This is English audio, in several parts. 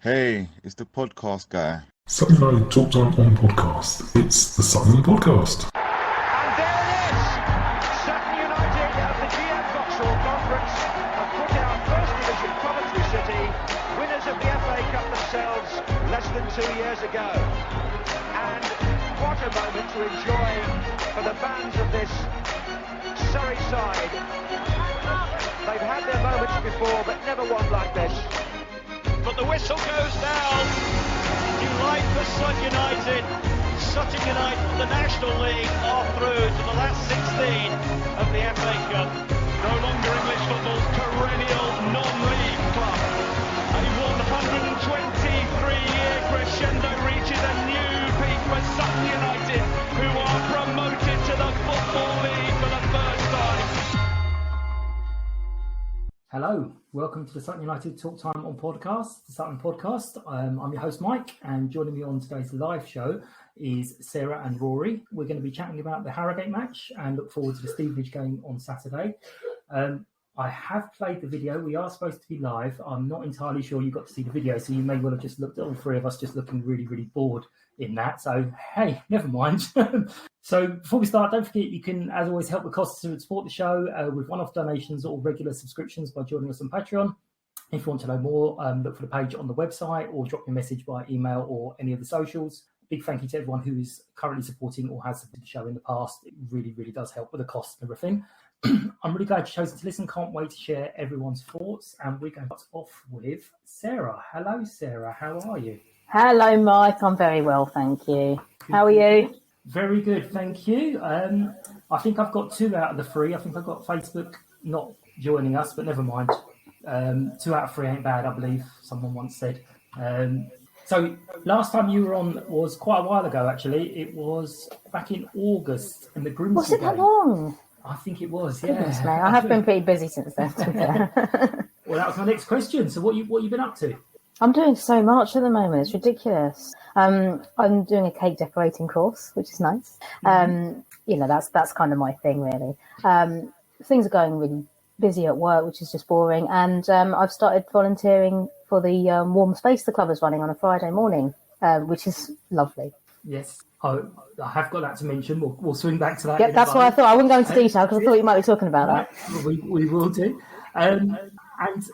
Hey, it's the podcast guy. Sutton United Talk Time on podcast. It's the Sutton Podcast. And there it is! Sutton United at the GM Vauxhall Conference have put out First Division Coventry City, winners of the FA Cup themselves less than 2 years ago. And what a moment to enjoy for the fans of this Surrey side. They've had their moments before, but never one like this. But the whistle goes down. New life for Sutton United. Sutton United from the National League are through to the last 16 of the FA Cup. No longer English football's perennial non-league club. A 123-year crescendo reaches a new peak for Sutton United, who are promoted to the Football League for the first time. Hello, welcome to the Sutton United Talk Time on podcast, the Sutton Podcast. I'm your host Mike, and joining me on today's live show is Sarah and Rory. We're going to be chatting about the Harrogate match and look forward to the Stevenage game on Saturday. I have played the video. We are supposed to be live. I'm not entirely sure you got to see the video, so you may well have just looked at all three of us just looking really, really bored in that. So, hey, never mind. So before we start, don't forget you can, as always, help the costs to support the show with one-off donations or regular subscriptions by joining us on Patreon. If you want to know more, look for the page on the website or drop me a message by email or any of the socials. Big thank you to everyone who is currently supporting or has supported the show in the past. It really, really does help with the costs and everything. I'm really glad you chose to listen. Can't wait to share everyone's thoughts. And we're going to start off with Sarah. Hello, Sarah. How are you? Hello, Mike. I'm very well, thank you. How are you? Very good, thank you. I think I've got 2 out of the 3. I think I've got Facebook not joining us, but never mind. 2 out of 3 ain't bad, I believe someone once said. So last time you were on was quite a while ago, actually. It was back in August in the Grimsby Was it that game. long? I think it was, yeah. Goodness me, I have been pretty busy since then. Well, that was my next question. So what you been up to? I'm doing so much at the moment. It's ridiculous. I'm doing a cake decorating course, which is nice. That's kind of my thing, really. Things are going really busy at work, which is just boring. And I've started volunteering for the warm space the club is running on a Friday morning, which is lovely. Yes. Oh, I have got that to mention. We'll swing back to that. Yep, that's what I thought. I wouldn't go into detail because I thought you might be talking about that. We will do. And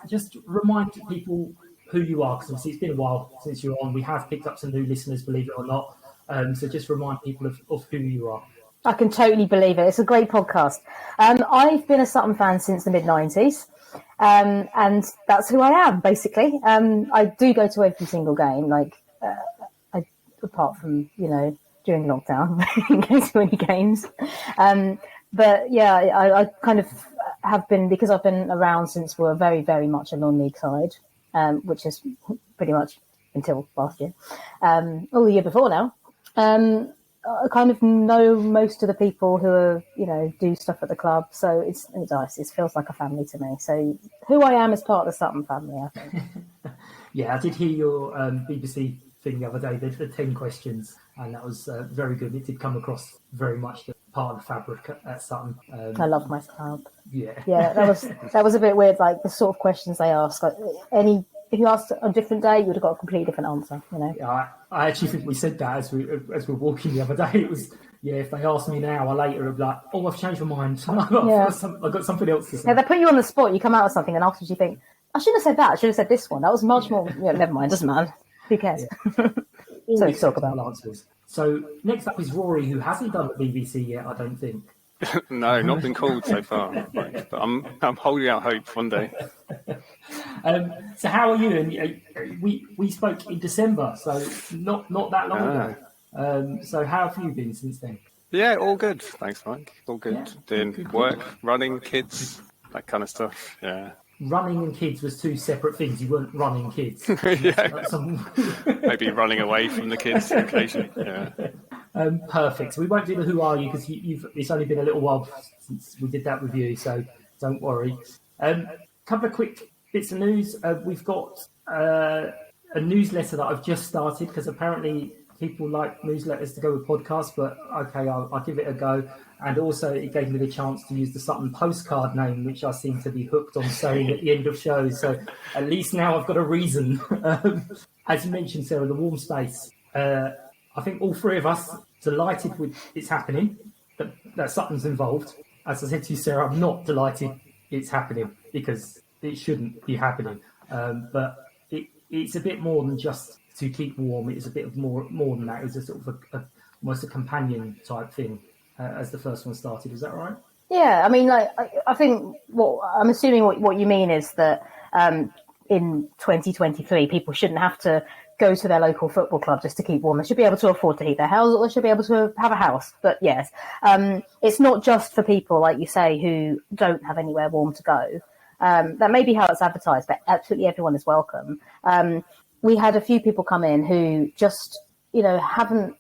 just remind people who you are, because obviously it's been a while since you're on. We have picked up some new listeners, believe it or not. So just remind people of who you are. I can totally believe it. It's a great podcast. I've been a Sutton fan since the mid-90s, and that's who I am, basically. I do go to every single game, apart from, during lockdown, in case of any games. But yeah, I kind of have been, because I've been around since we're very, very much a non-league side, which is pretty much until last year, or the year before now. I kind of know most of the people who are, do stuff at the club. So it's nice. It feels like a family to me. So who I am is part of the Sutton family, I think. Yeah, I did hear your BBC thing the other day, the 10 questions, and that was very good. It did come across very much the part of the fabric at Sutton. I love my club. Yeah, that was a bit weird. Like the sort of questions they ask. Like if you asked on a different day, you would have got a completely different answer. Yeah, I actually think we said that as we were walking the other day. It was, if they ask me now or later, I'd be like, oh, I've changed my mind. I've got something else to say. Yeah, they put you on the spot. You come out with something, and afterwards you think, I shouldn't have said that. I should have said this one. That was much more. Never mind. Doesn't matter. Who cares? So let's talk about answers. So next up is Rory, who hasn't done the BBC yet, I don't think. No, not been called so far. But I'm holding out hope one day. So how are you? And we spoke in December, so not that long ago. So how have you been since then? Yeah, all good. Thanks, Mike. All good. Yeah, Doing good. Work, running, kids, that kind of stuff. Yeah. Running and kids was 2 separate things. You weren't running kids. Yeah. Maybe running away from the kids occasionally. Yeah. Perfect. So we won't do the who are you, because it's only been a little while since we did that with you, so don't worry. Couple of quick bits of news. We've got a newsletter that I've just started, because apparently people like newsletters to go with podcasts, but okay, I'll give it a go. And also, it gave me the chance to use the Sutton postcard name, which I seem to be hooked on saying at the end of shows. So at least now I've got a reason. As you mentioned, Sarah, the warm space. I think all three of us delighted with it's happening, that Sutton's involved. As I said to you, Sarah, I'm not delighted it's happening because it shouldn't be happening. But it's a bit more than just to keep warm. It's a bit more than that. It's a sort of almost a companion type thing as the first one started. Is that right? Yeah, I mean, I think I'm assuming what you mean is that in 2023, people shouldn't have to go to their local football club just to keep warm. They should be able to afford to heat their house, or they should be able to have a house. But yes, it's not just for people, like you say, who don't have anywhere warm to go. That may be how it's advertised, but absolutely everyone is welcome. We had a few people come in who just, haven't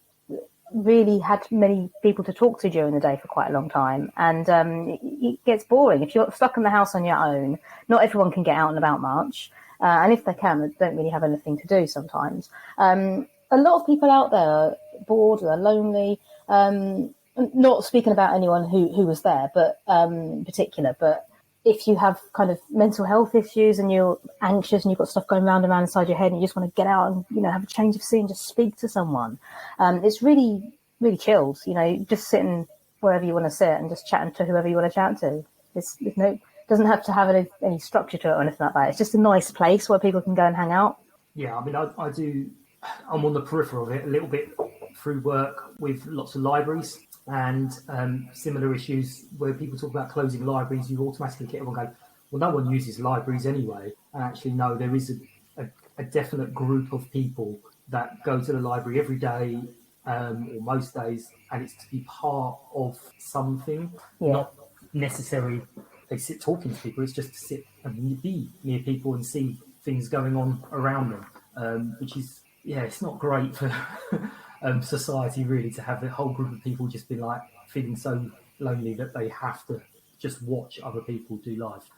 really had many people to talk to during the day for quite a long time. And it gets boring. If you're stuck in the house on your own, not everyone can get out and about much. And if they can, they don't really have anything to do sometimes. A lot of people out there are bored, they're lonely. Not speaking about anyone who was there, but particular, but if you have kind of mental health issues and you're anxious and you've got stuff going round and round inside your head and you just want to get out and, have a change of scene, just speak to someone. It's really, really chilled, just sitting wherever you want to sit and just chatting to whoever you want to chat to. Doesn't have to have any structure to it or anything like that. It's just a nice place where people can go and hang out. Yeah, I mean, I'm on the peripheral of it a little bit through work with lots of libraries and similar issues where people talk about closing libraries. You automatically get everyone going, well, no one uses libraries anyway. And actually, no, there is a definite group of people that go to the library every day or most days, and it's to be part of something, not necessarily they sit talking to people. It's just to sit and be near people and see things going on around them, which is, it's not great for society really to have a whole group of people just be like feeling so lonely that they have to just watch other people do life.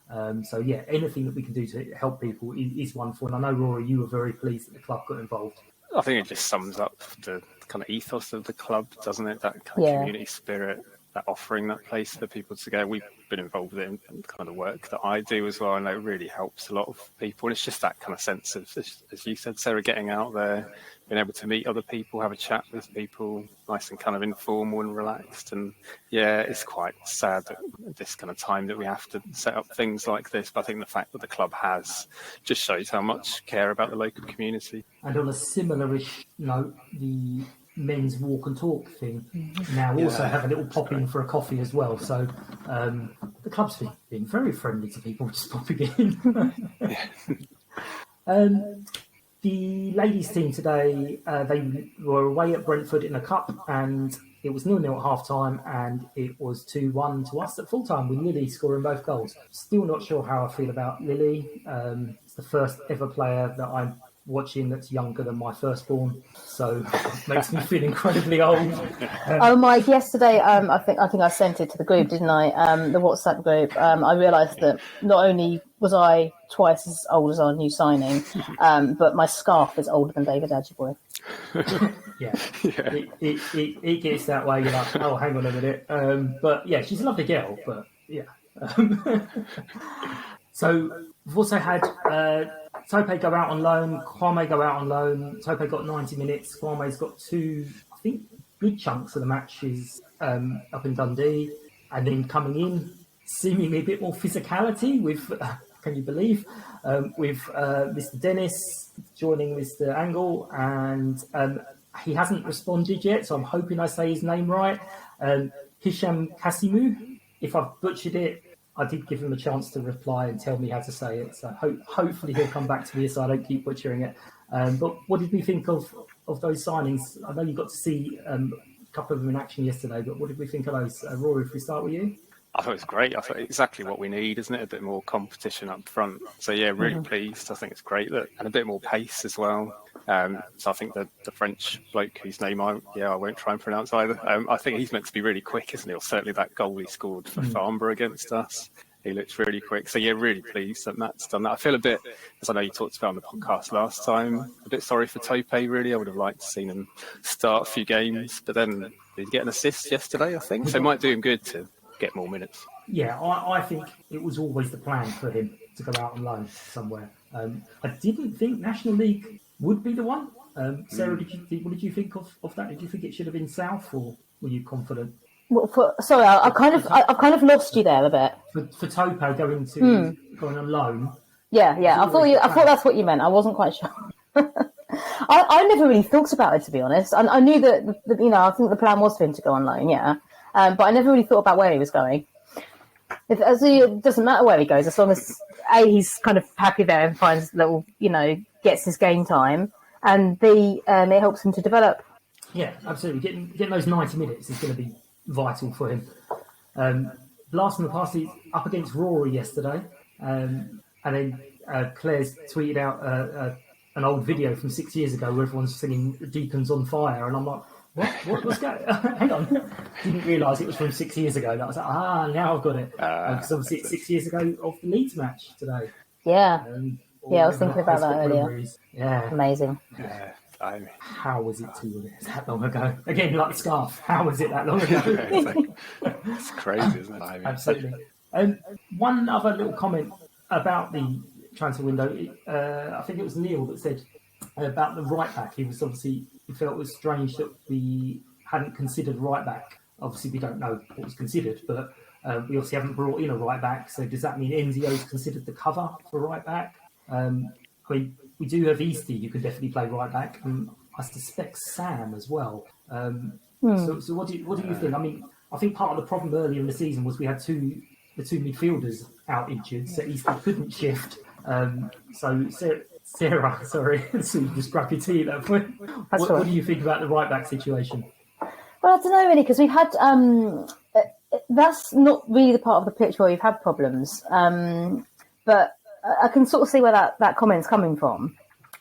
So anything that we can do to help people is wonderful. And I know, Rory, you were very pleased that the club got involved. I think it just sums up the kind of ethos of the club, doesn't it? That kind of community spirit, that offering that place for people to go. We've been involved in kind of work that I do as well, and it really helps a lot of people. And it's just that kind of sense of, as you said, Sarah, getting out there, being able to meet other people, have a chat with people, nice and kind of informal and relaxed. And it's quite sad that this kind of time that we have to set up things like this. But I think the fact that the club has just shows how much care about the local community. And on a similar-ish note, the men's walk and talk thing now also have a little pop in for a coffee as well. So the club's been very friendly to people just popping in. The ladies team today, they were away at Brentford in a cup, and it was 0-0 at half time, and it was 2-1 to us at full time with Lily scoring both goals. Still not sure how I feel about Lily. It's the first ever player that I'm watching that's younger than my firstborn, so it makes me feel incredibly old. Mike, yesterday I think I sent it to the group, didn't I? The WhatsApp group. I realised that not only was I twice as old as our new signing, but my scarf is older than David Adjiboye. It gets that way. You're like, oh, hang on a minute. But she's a lovely girl. But so we've also had Tope go out on loan, Kwame go out on loan. Tope got 90 minutes. Kwame's got two, I think, good chunks of the matches up in Dundee. And then coming in, seemingly a bit more physicality with, can you believe, with Mr. Dennis joining Mr. Angle. And he hasn't responded yet, so I'm hoping I say his name right. Hisham Kasimu. If I've butchered it, I did give him a chance to reply and tell me how to say it. So hopefully he'll come back to me so I don't keep butchering it. But what did we think of those signings? I know you got to see a couple of them in action yesterday, but what did we think of those? Rory, if we start with you? I thought it was great. I thought exactly what we need, isn't it? A bit more competition up front. So really pleased. I think it's great and a bit more pace as well. So I think the French bloke whose name I won't try and pronounce either. I think he's meant to be really quick, isn't he? Or certainly that goal he scored for Farnborough against us. He looks really quick. So, yeah, really pleased that Matt's done that. I feel a bit, as I know you talked about on the podcast last time, a bit sorry for Tope, really. I would have liked to seen him start a few games, but then he'd get an assist yesterday, I think. So it might do him good to get more minutes. Yeah, I think it was always the plan for him to go out on loan somewhere. I didn't think National League would be the one. Sarah, what did you think of that? Did you think it should have been South, or were you confident? Well, sorry, I've kind of lost you there a bit. For Tope going on loan. Yeah. I thought that's what you meant. I wasn't quite sure. I never really thought about it, to be honest. I knew that I think the plan was for him to go on loan, yeah. But I never really thought about where he was going. It doesn't matter where he goes, as long as he's kind of happy there and finds little, gets his game time, and B, it helps him to develop. Yeah, absolutely. Getting those 90 minutes is going to be vital for him. Last in the past, he's up against Rory yesterday, and then Claire's tweeted out an old video from 6 years ago where everyone's singing "Deacons on Fire," and I'm like, what was going? Hang on, didn't realise it was from 6 years ago. And I was like, now I've got it, because obviously it's 6 years ago of the Leeds match today. Yeah, I was thinking about that earlier. Memories. Yeah, amazing. Yeah. How was it that long ago? Again, like the scarf. How was it that long ago? It's crazy, isn't it? Absolutely. One other little comment about the transfer window. I think it was Neil that said about the right back. He felt it was strange that we hadn't considered right back. Obviously, we don't know what was considered, but we obviously haven't brought in a right back. So does that mean Enzio's considered the cover for right back? We do have Eastie, who can definitely play right back, and I suspect Sam as well. So what do you think? I mean, I think part of the problem earlier in the season was we had the two midfielders out injured, so Eastie couldn't shift. So Sarah, sorry, just grab your tea at that point. What do you think about the right back situation? Well, I don't know really, because we've had that's not really the part of the pitch where we've had problems, but I can sort of see where that comment's coming from.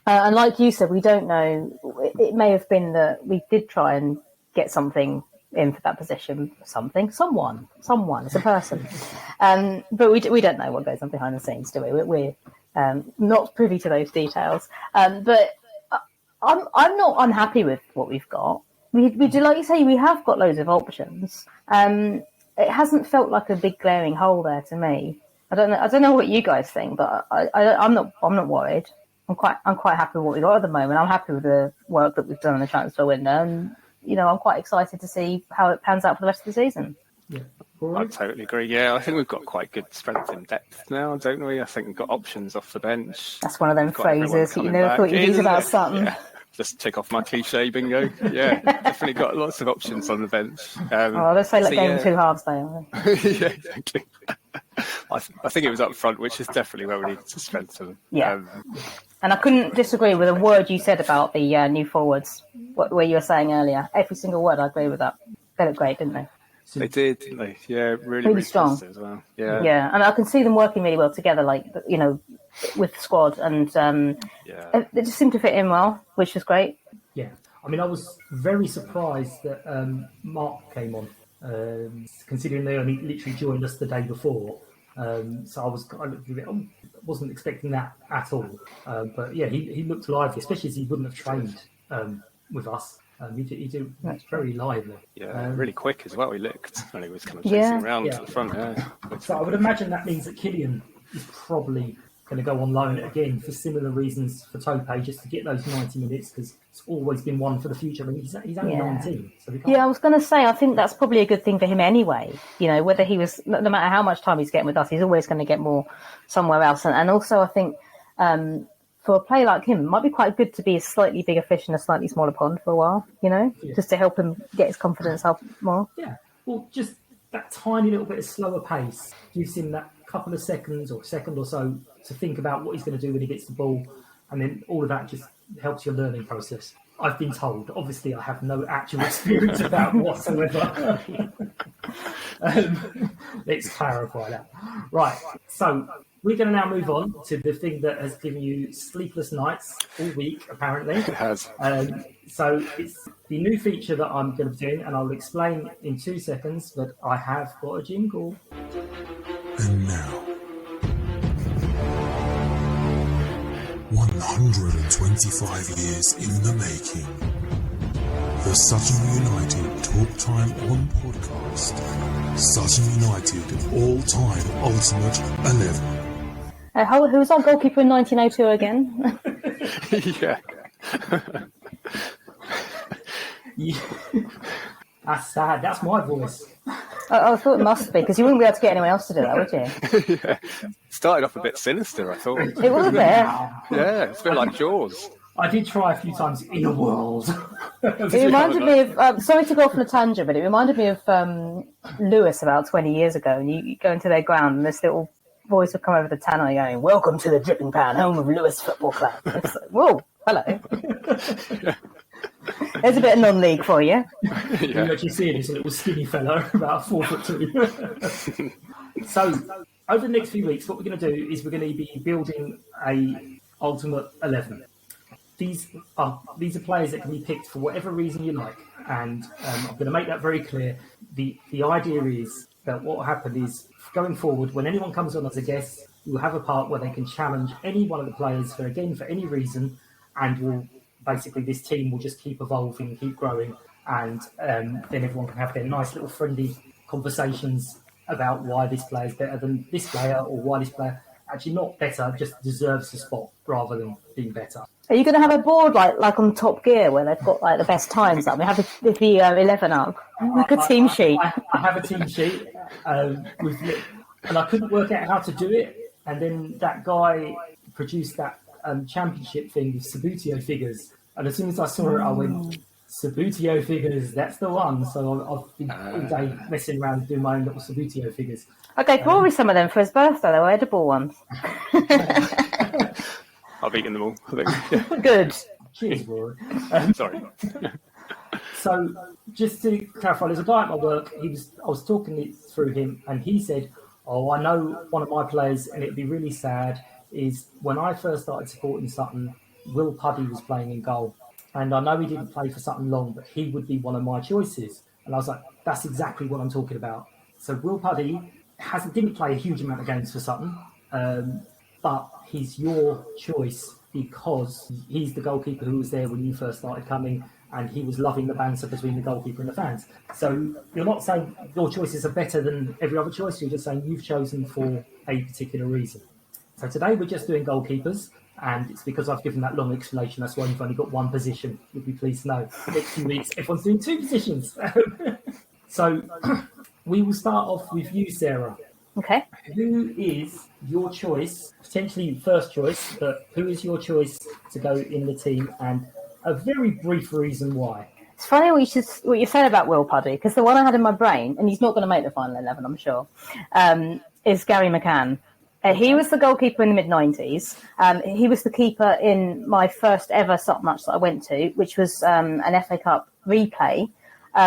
And like you said, we don't know. It may have been that we did try and get something in for that position. Someone. It's a person. But we don't know what goes on behind the scenes, do we? We're not privy to those details. But I'm not unhappy with what we've got. We do, like you say, we have got loads of options. It hasn't felt like a big glaring hole there to me. I don't know what you guys think, but I'm not worried. I'm quite happy with what we got at the moment. I'm happy with the work that we've done in the transfer window, and I'm quite excited to see how it pans out for the rest of the season. Yeah, I totally agree. Yeah, I think we've got quite good strength in depth now, don't we? I think we've got options off the bench. That's one of them phrases that you never thought you'd use about Sutton. Yeah. Just tick off my cliche bingo. Yeah, definitely got lots of options on the bench. Let's say game 2 halves though. Yeah, exactly. I think it was up front, which is definitely where we need to strengthen. Yeah. And I couldn't disagree with a word you said about the new forwards, where you were saying earlier. Every single word, I agree with that. They looked great, didn't they? They did, didn't they? Yeah, really strong as well. Yeah. Yeah, and I can see them working really well together, with the squad, and they just seemed to fit in well, which was great. Yeah, I mean, I was very surprised that Mark came on, considering they only literally joined us the day before. So I was kind of wasn't expecting that at all. But yeah, he looked lively, especially as he wouldn't have trained with us. He did very lively. Yeah, really quick as well. He looked when he was kind of chasing around to the front. Yeah. So I would imagine that means that Killian is probably going to go on loan again for similar reasons for Tope, just to get those 90 minutes, because it's always been one for the future. I mean, he's only 19. So I was going to say, I think that's probably a good thing for him anyway. Whether he was, no matter how much time he's getting with us, he's always going to get more somewhere else. And also, I think for a player like him, it might be quite good to be a slightly bigger fish in a slightly smaller pond for a while, just to help him get his confidence up more. Yeah, well, just that tiny little bit of slower pace gives him that couple of seconds or second or so to think about what he's going to do when he gets the ball, and then all of that just helps your learning process. I've been told. Obviously, I have no actual experience about whatsoever. Let's clarify that. Right, so we're going to now move on to the thing that has given you sleepless nights all week, apparently. It has. So it's the new feature that I'm going to be doing, and I'll explain in 2 seconds, but I have got a jingle. And now, 125 years in the making. The Sutton United Talk Time on podcast. Sutton United all-time ultimate 11. Who was our goalkeeper in 1902 again? Yeah. Yeah. That's sad. That's my voice. I thought it must be, because you wouldn't be able to get anyone else to do that, would you? Yeah. Started off a bit sinister, I thought. It was a bit. Yeah, it's a bit like Jaws. I did try a few times in the world. It reminded me of, sorry to go off on a tangent, but it reminded me of Lewis about 20 years ago. And you go into their ground and this little voice would come over the tannoy going, "Welcome to the Dripping Pan, home of Lewis Football Club." It's like, whoa, hello. Yeah. There's a bit of non-league for you. Yeah. You actually see it as a little skinny fellow, about 4'2". So, over the next few weeks, what we're going to do is we're going to be building a ultimate 11. These are players that can be picked for whatever reason you like, and I'm going to make that very clear. The idea is that what will happen is, going forward, when anyone comes on as a guest, we'll have a part where they can challenge any one of the players for any reason, and basically this team will just keep evolving and keep growing, and then everyone can have their nice little friendly conversations about why this player is better than this player, or why this player actually not better, just deserves a spot rather than being better. Are you going to have a board like on Top Gear where they've got like the best times up? We have the 11 up, like a team sheet. I have a team sheet, and I couldn't work out how to do it. And then that guy produced that championship thing with Subbuteo Figures. And as soon as I saw it, I went, Subbuteo Figures, that's the one. So I've been all day messing around doing my own little Subbuteo Figures. Okay, Rory some of them for his birthday. They were edible ones. I've eaten them all, I think. Yeah. Good. Cheers, Rory. Sorry. So, just to clarify, there's a guy at my work. I was talking it through him, and he said, "Oh, I know one of my players, and it'd be really sad. Is when I first started supporting Sutton, Will Puddy was playing in goal, and I know he didn't play for Sutton long, but he would be one of my choices." And I was like, "That's exactly what I'm talking about." So, Will Puddy didn't play a huge amount of games for Sutton, but he's your choice because he's the goalkeeper who was there when you first started coming, and he was loving the banter between the goalkeeper and the fans. So you're not saying your choices are better than every other choice, you're just saying you've chosen for a particular reason. So today we're just doing goalkeepers, and it's because I've given that long explanation, that's why you've only got one position. You'll be pleased to know. Next few weeks, everyone's doing two positions. So we will start off with you, Sarah. Okay. Who is your choice, potentially first choice, but who is your choice to go in the team, and a very brief reason why? It's funny what you said about Will Puddy, because the one I had in my brain, and he's not going to make the final 11, I'm sure, is Gary McCann. He was the goalkeeper in the mid-90s. He was the keeper in my first ever Sutton match that I went to, which was an FA Cup replay,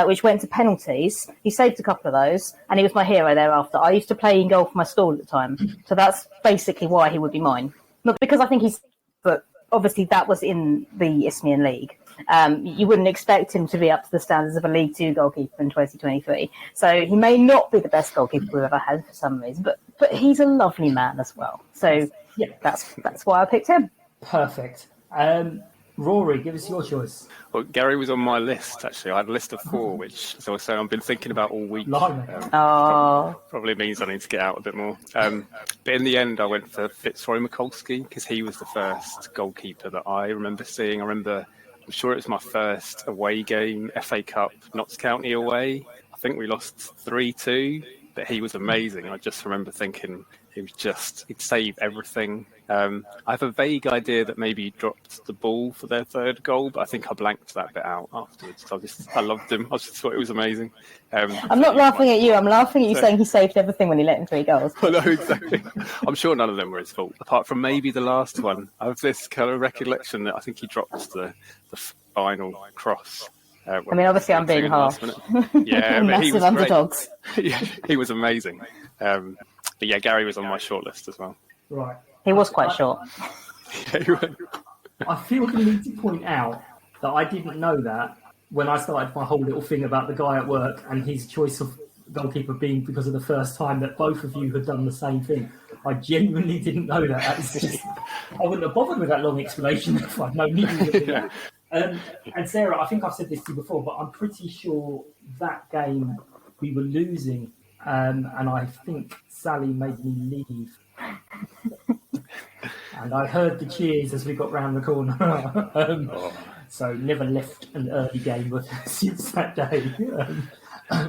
which went to penalties. He saved a couple of those, and he was my hero thereafter. I used to play in goal for my school at the time, so that's basically why he would be mine. Not because I think but obviously that was in the Isthmian League. You wouldn't expect him to be up to the standards of a League Two goalkeeper in 2023. So he may not be the best goalkeeper we've ever had for some reason, but he's a lovely man as well. So yeah, that's why I picked him. Perfect. Rory, give us your choice. Well, Gary was on my list, actually. I had a list of 4, which so I've been thinking about all week. Probably means I need to get out a bit more. But in the end, I went for Fitzroy Mikulski because he was the first goalkeeper that I remember seeing. I'm sure it was my first away game, FA Cup, Notts County away. I think we lost 3-2, but he was amazing. I just remember thinking he'd save everything. I have a vague idea that maybe he dropped the ball for their third goal, but I think I blanked that bit out afterwards. I loved him. I just thought it was amazing. I'm not laughing at you. I'm laughing at you saying he saved everything when he let in 3 goals. Well, no, exactly. I'm sure none of them were his fault, apart from maybe the last one. I have this kind of recollection that I think he dropped the final cross. Obviously I'm being harsh. Yeah, but he was underdogs. Yeah, he was amazing. But yeah, Gary was on my shortlist as well. Right. He was quite short. I feel the need to point out that I didn't know that when I started my whole little thing about the guy at work and his choice of goalkeeper being because of the first time that both of you had done the same thing. I genuinely didn't know that. I wouldn't have bothered with that long explanation if I'd known you were doing that. And Sarah, I think I've said this to you before, but I'm pretty sure that game we were losing, and I think Sally made me leave. And I heard the cheers as we got round the corner. So never left an early game since that day.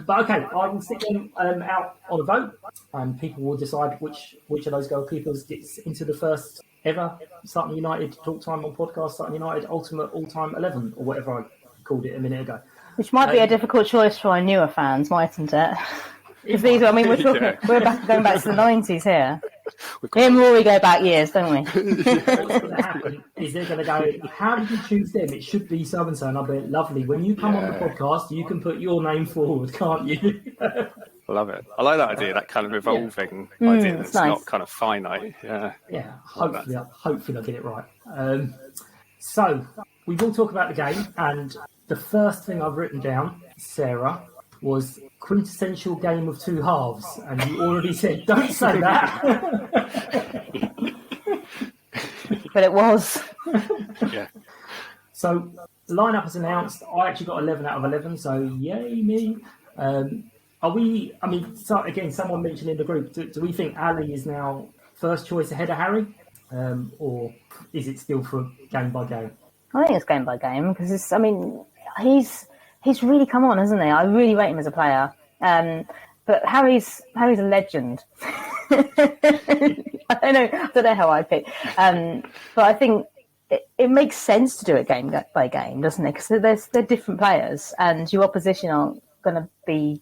But okay, I will stick them out on a vote, and people will decide which of those goalkeepers gets into the first ever Sutton United Talk Time on podcast, Sutton United Ultimate All-Time 11, or whatever I called it a minute ago. Which might be a difficult choice for our newer fans, mightn't it? Because these, I mean, we're talking, we're going back to the 90s here. Me and Rory go back years, don't we? What's going to happen is they're going to go, how did you choose them? It should be so-and-so. And I'll be lovely. When you come on the podcast, you can put your name forward, can't you? Love it. I like that idea, that kind of evolving idea that's nice. not kind of finite. Yeah, hopefully I'll get it right. So we will talk about the game. And the first thing I've written down, Sarah, was quintessential game of two halves, and you already said don't say that. But it was. Yeah. So the lineup is announced. I actually got 11 out of 11, so yay me. Again, someone mentioned in the group, do we think Ali is now first choice ahead of Harry, or is it still for game by game? I think it's game by game because he's really come on, hasn't he? I really rate him as a player. But Harry's a legend. I don't know how I pick. But I think it makes sense to do it game by game, doesn't it? Because they're different players, and your opposition aren't going to be,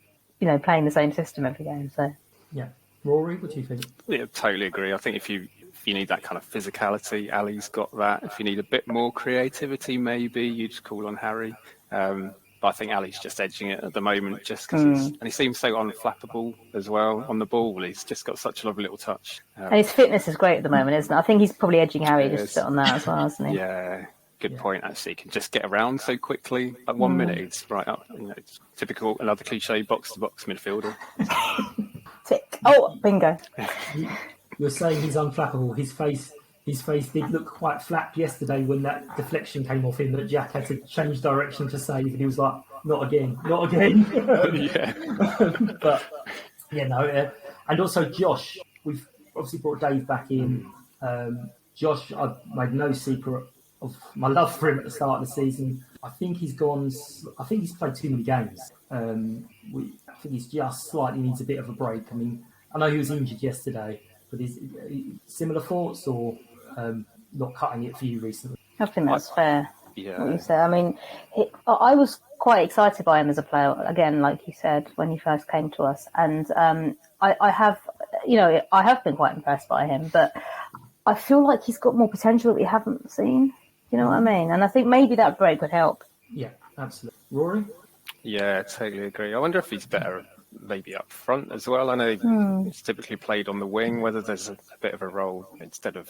playing the same system every game. So yeah, Rory, what do you think? Yeah, totally agree. I think if you need that kind of physicality, Ali's got that. If you need a bit more creativity, maybe you just call on Harry. But I think Ali's just edging it at the moment, just because and he seems so unflappable as well on the ball. He's just got such a lovely little touch. And his fitness is great at the moment, isn't it? I think he's probably edging Harry just a bit on that as well, isn't he? Yeah, good point. Actually, he can just get around so quickly. At 1 minute, he's right up. It's typical, another cliche box-to-box midfielder. Tick. Oh, bingo. You're saying he's unflappable. His face did look quite flat yesterday when that deflection came off him that Jack had to change direction to save, and he was like, not again. Yeah. But, and also Josh. We've obviously brought Dave back in. Josh, I've made no secret of my love for him at the start of the season. I think he's played too many games. I think he's just slightly needs a bit of a break. I mean, I know he was injured yesterday, but is similar thoughts or not cutting it for you recently? I think that's fair. Yeah. What you said. I mean, I was quite excited by him as a player. Again, like you said, when he first came to us, and I have been quite impressed by him. But I feel like he's got more potential that we haven't seen. You know what I mean? And I think maybe that break would help. Yeah, absolutely. Rory? Yeah, totally agree. I wonder if he's better maybe up front as well. I know he's typically played on the wing, whether there's a bit of a role instead of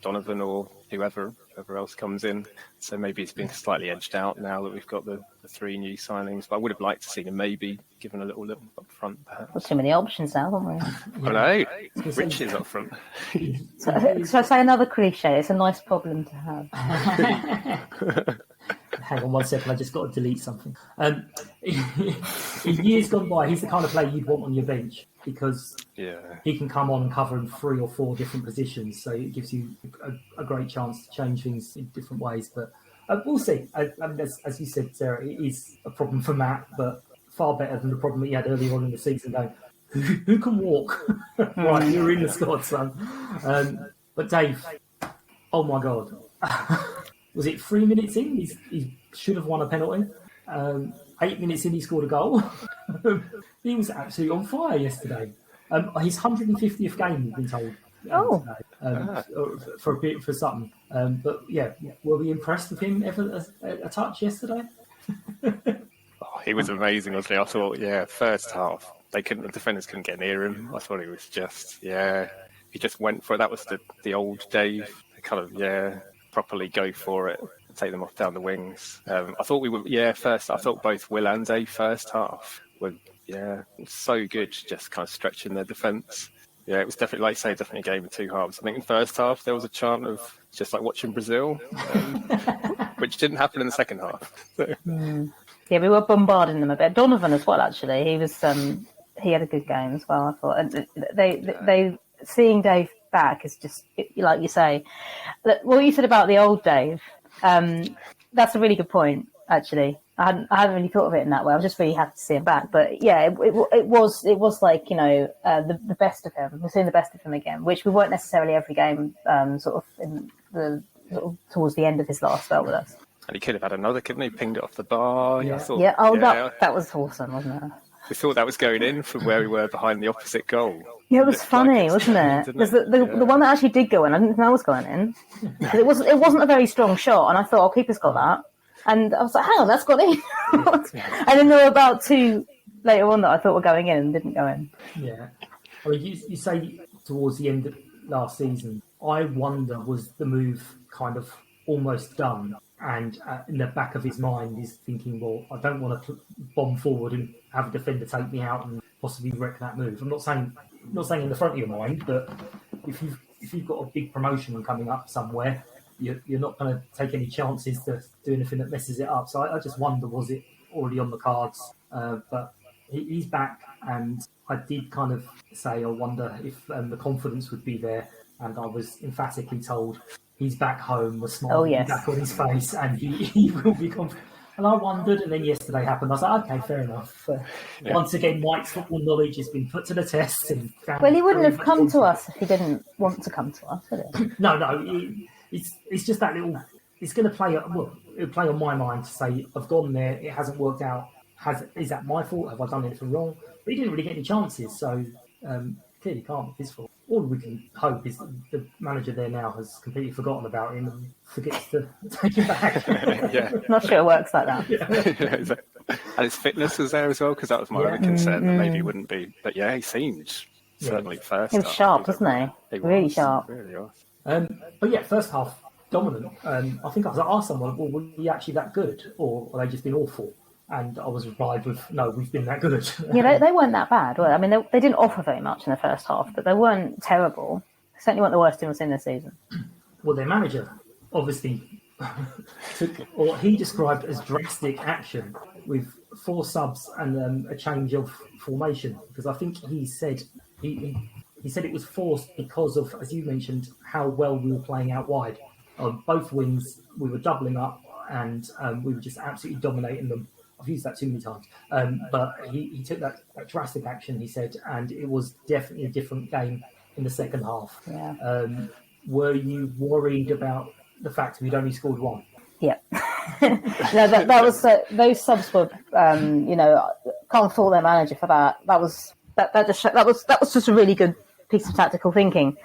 Donovan or whoever else comes in. So maybe he's been slightly edged out now that we've got the three new signings. But I would have liked to see him maybe given a little look up front, perhaps. Got too many options now, haven't we? I know. Rich is up front. So I say another cliche? It's a nice problem to have. Hang on 1 second, I just got to delete something. In years gone by, he's the kind of player you'd want on your bench because he can come on and cover in 3 or 4 different positions. So it gives you a great chance to change things in different ways. But we'll see. As you said, Sarah, it is a problem for Matt, but far better than the problem that he had earlier on in the season. Though, who can walk? Right, you're in the squad, son. But Dave, oh my God. Was it 3 minutes in? He should have won a penalty. 8 minutes in, he scored a goal. He was absolutely on fire yesterday. His 150th game, we've been told. For Sutton. But yeah, were we impressed with him ever a touch yesterday? He was amazing, wasn't he? I thought, first half, the defenders couldn't get near him. I thought he was just, he just went for it. That was the old Dave, kind of, properly go for it, take them off down the wings. I thought we were, I thought both Will and Dave first half were Yeah, it's so good, just kind of stretching their defence. Yeah, it was definitely, like you say, definitely a game of two halves. I think in the first half there was a chant of just like watching Brazil, which didn't happen in the second half. So. Yeah, we were bombarding them a bit. Donovan as well, actually. He was he had a good game as well, I thought. And they seeing Dave back is just, like you say, what you said about the old Dave, that's a really good point, actually. I hadn't really thought of it in that way. I was just really happy to see him back. But yeah, it was like, the best of him. We're seeing the best of him again, which we weren't necessarily every game, sort of towards the end of his last spell with us. And he could have had another, couldn't he? Pinged it off the bar. Yeah. Thought, that was awesome, wasn't it? We thought that was going in from where we were behind the opposite goal. Yeah, it was funny, wasn't it? Because the one that actually did go in, I didn't know was going in. It wasn't a very strong shot, and I thought, keeper's got that. And I was like, hang on, that's got in. And then there were about two later on that I thought were going in and didn't go in. Yeah. I mean, you say towards the end of last season, I wonder, was the move kind of almost done? And in the back of his mind is thinking, well, I don't want to bomb forward and have a defender take me out and possibly wreck that move. I'm not saying in the front of your mind, but if you've got a big promotion coming up somewhere, you're not going to take any chances to do anything that messes it up. So I just wonder, was it already on the cards? But he's back, and I did kind of say, I wonder if the confidence would be there. And I was emphatically told he's back home, the smile back on his face, and he will be confident. And I wondered, and then yesterday happened. I was like, okay, fair enough. Once again, Mike's football knowledge has been put to the test. Well, he wouldn't have come to us if he didn't want to come to us, would he? No. It's just that little. It's going to play. It'll play on my mind to say, I've gone there. It hasn't worked out. Is that my fault? Have I done anything wrong? But he didn't really get any chances, so clearly can't be his fault. All we can hope is the manager there now has completely forgotten about him and forgets to take him back. Yeah. Not sure it works like that. Yeah. And his fitness was there as well, because that was my other concern, that maybe he wouldn't be. But yeah, he seemed certainly first. He was sharp, wasn't he? Really sharp. Really was. But yeah, first half dominant. I think I was asked someone, well, were you actually that good, or are they just been awful? And I was replied with, no, we've been that good. Yeah, they weren't that bad. I mean, they didn't offer very much in the first half, but they weren't terrible. Certainly weren't the worst team we've seen this season. Well, their manager obviously took what he described as drastic action with 4 subs and a change of formation. Because I think he said he said it was forced because of, as you mentioned, how well we were playing out wide. On both wings, we were doubling up and we were just absolutely dominating them. I've used that too many times. But he took that drastic action, he said, and it was definitely a different game in the second half. Yeah. Were you worried about the fact we'd only scored 1? Yeah. No, that was those subs were, can't fault their manager for that. That was just a really good piece of tactical thinking.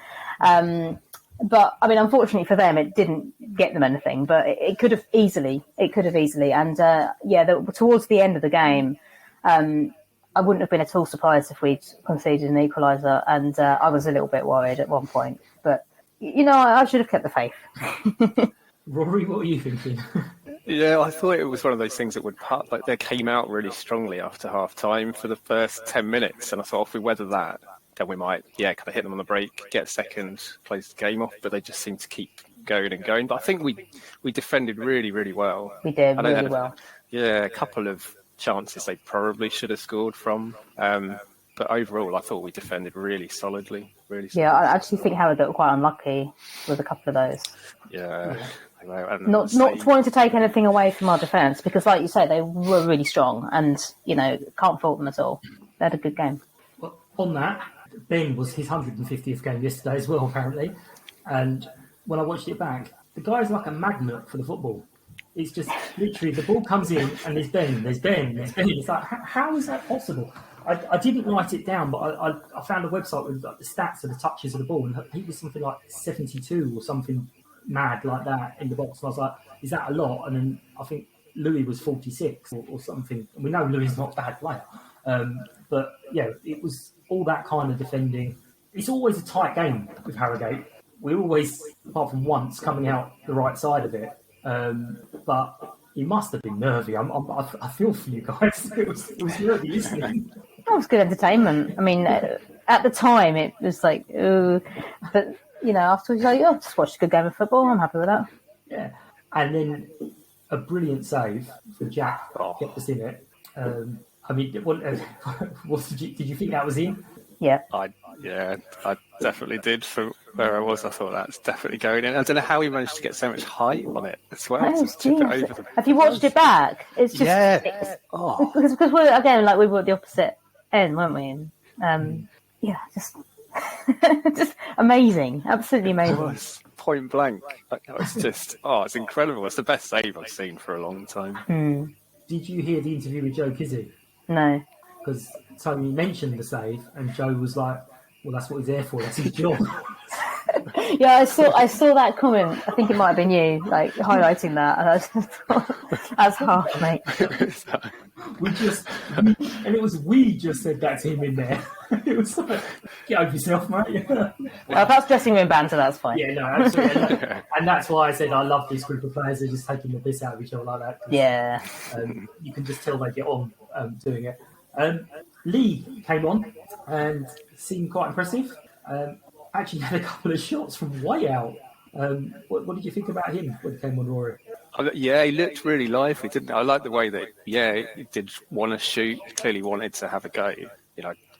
But I mean, unfortunately for them, it didn't get them anything. But it could have easily. And towards the end of the game, I wouldn't have been at all surprised if we'd conceded an equaliser. And I was a little bit worried at one point. But I should have kept the faith. Rory, what were you thinking? Yeah, I thought it was one of those things that would they came out really strongly after half time for the first 10 minutes. And I thought if we weather that, then we might, kind of hit them on the break, get a second, close the game off. But they just seem to keep going and going. But I think we defended really, really well. We did really well. Yeah, a couple of chances they probably should have scored from. But overall, I thought we defended really solidly. Yeah, I actually think Harrogate were quite unlucky with a couple of those. Yeah. Not wanting to take anything away from our defence, because like you say, they were really strong and, can't fault them at all. They had a good game. Well, on that, Ben was his 150th game yesterday as well, apparently. And when I watched it back, the guy's like a magnet for the football. It's just literally the ball comes in and there's Ben. It's like, how is that possible? I didn't write it down, but I found a website with the stats of the touches of the ball, and he was something like 72 or something mad like that in the box. And I was like, is that a lot? And then I think Louis was 46 or something. And we know Louis is not a bad player. But yeah, it was all that kind of defending. It's always a tight game with Harrogate. We're always, apart from once, coming out the right side of it. But he must have been nervy. I feel for you guys. It was nervy listening. That was good entertainment. I mean, at the time it was like, ooh, but afterwards, like, oh, just watched a good game of football. I'm happy with that. Yeah, and then a brilliant save for Jack kept us in it. I mean, did you think that was in? Yeah. I definitely did. For where I was, I thought that's definitely going in. I don't know how he managed to get so much height on it as well. Have you watched it back? It's just because we're again we were at the opposite end, weren't we? And just amazing, absolutely amazing. It was point blank. It's just it's incredible. It's the best save I've seen for a long time. Did you hear the interview with Joe Kizzy? No. Because Tony mentioned the save, and Joe was like, "Well, that's what he's there for. That's his job." Yeah, I saw that comment. I think it might have been you, highlighting that, and I just thought, that's harsh, mate. We just said that to him in there. It was like, get over yourself, mate. Well, if that's dressing room banter, that's fine. Yeah, no, absolutely. And that's why I said I love this group of players. They're just taking the piss out of each other like that. Yeah. You can just tell they get on doing it. Lee came on and seemed quite impressive. Actually had a couple of shots from way out. What did you think about him when he came on, Rory? Yeah, he looked really lively, didn't he? I like the way that, he did want to shoot. He clearly wanted to have a go.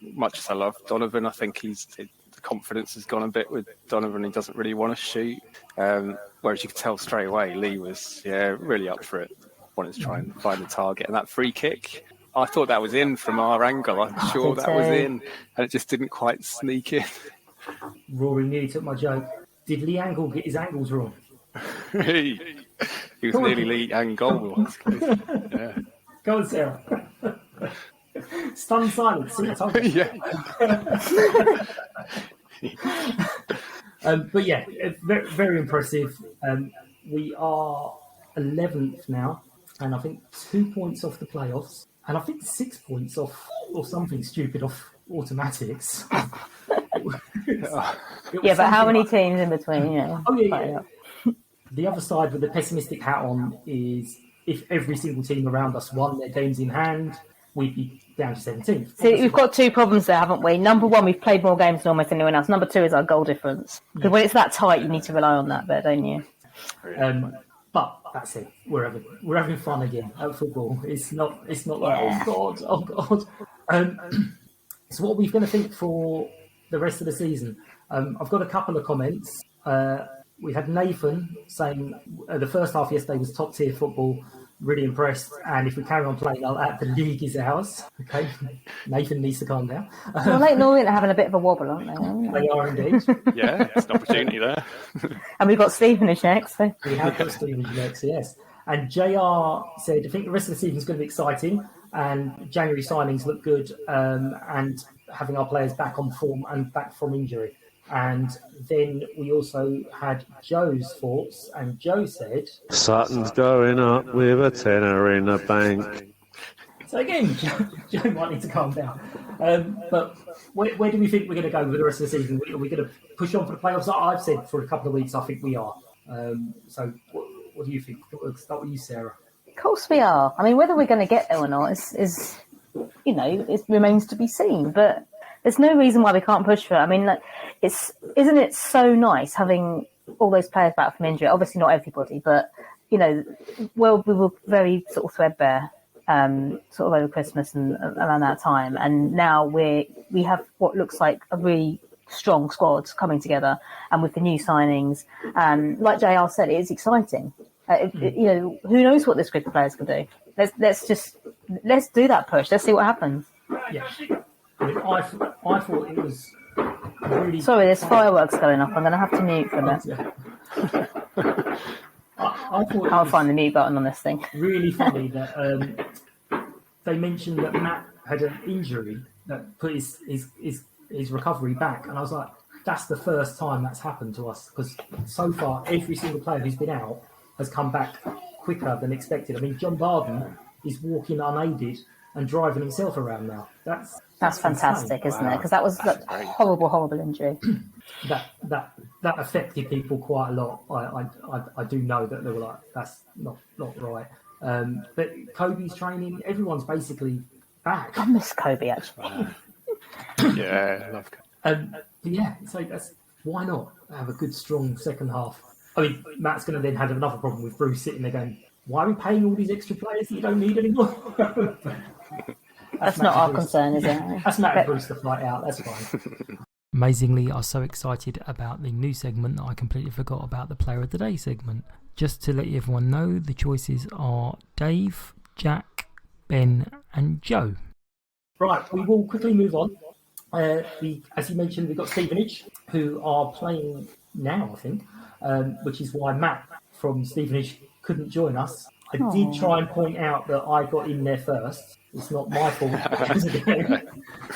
Much as I love Donovan, I think the confidence has gone a bit with Donovan. He doesn't really want to shoot. Whereas you could tell straight away, Lee was, really up for it. Wanted to try and find the target. And that free kick, I thought that was in from our angle. I'm sure that was in. And it just didn't quite sneak in. Rory nearly took my joke. Did Lee Angle get his angles wrong? He was nearly Lee Angle. Yeah. Go on, Sarah. Stunned silence. See, I told you. Yeah. But yeah, very, very impressive. We are 11th now, and I think 2 points off the playoffs, and I think 6 points off, or something stupid, off automatics. But how many teams in between? The other side with the pessimistic hat on is if every single team around us won their games in hand, we'd be down to 17th. See, we've got two problems there, haven't we? Number one, we've played more games than almost anyone else. Number two is our goal difference. Because when it's that tight, you need to rely on that bit, don't you? But that's it. We're having fun again at football. It's not like oh god. So what are we going to think for the rest of the season? I've got a couple of comments. We had Nathan saying the first half yesterday was top tier football, really impressed, and if we carry on playing like that, the league is ours. Okay, Nathan needs to calm down. Well, Leighton Orient are having a bit of a wobble, aren't they? They are indeed. Yeah, there's an opportunity there. And we've got Stevenage next. So. We have got Stevenage next, yes. And JR said, I think the rest of the season is going to be exciting, and January signings look good, and having our players back on form and back from injury. And then we also had Joe's thoughts, and Joe said, Sutton's going up with a tenner in the bank. So again, Joe might need to calm down. But where do we think we're going to go with the rest of the season? Are we going to push on for the playoffs? I've said for a couple of weeks, I think we are. So what do you think? We'll start with you, Sarah. Of course we are. I mean, whether we're going to get there or not is it remains to be seen. But there's no reason why we can't push for it. I mean, isn't it so nice having all those players back from injury? Obviously not everybody, but, we were very sort of threadbare sort of over Christmas and around that time. And now we have what looks like a really strong squad coming together. And with the new signings, like JR said, it is exciting. Who knows what this group of players can do? Let's do that push. Let's see what happens. Yeah. I thought it was really... Sorry, there's fireworks going off. I'm going to have to mute for a minute. I'll find the mute button on this thing. Really funny that they mentioned that Matt had an injury that put his recovery back. And I was like, that's the first time that's happened to us. Because so far, every single player who's been out has come back quicker than expected. I mean, John Barden is walking unaided and driving himself around now. That's fantastic, isn't it? Because that was a horrible injury. That affected people quite a lot. I do know that they were like, that's not right. But Kobe's training, everyone's basically back. I miss Kobe actually. Yeah, I love So that's why not have a good, strong second half. I mean, Matt's going to then have another problem with Bruce sitting there going, "Why are we paying all these extra players that you don't need anymore?" That's not our concern, is it? That's Matt and Bruce to fight out. That's fine. Amazingly, I was so excited about the new segment that I completely forgot about the Player of the Day segment. Just to let everyone know, the choices are Dave, Jack, Ben and Joe. Right, we will quickly move on. As you mentioned, we've got Stevenage, who are playing now, I think, which is why Matt from Stevenage couldn't join us. I did try and point out that I got in there first. It's not my fault.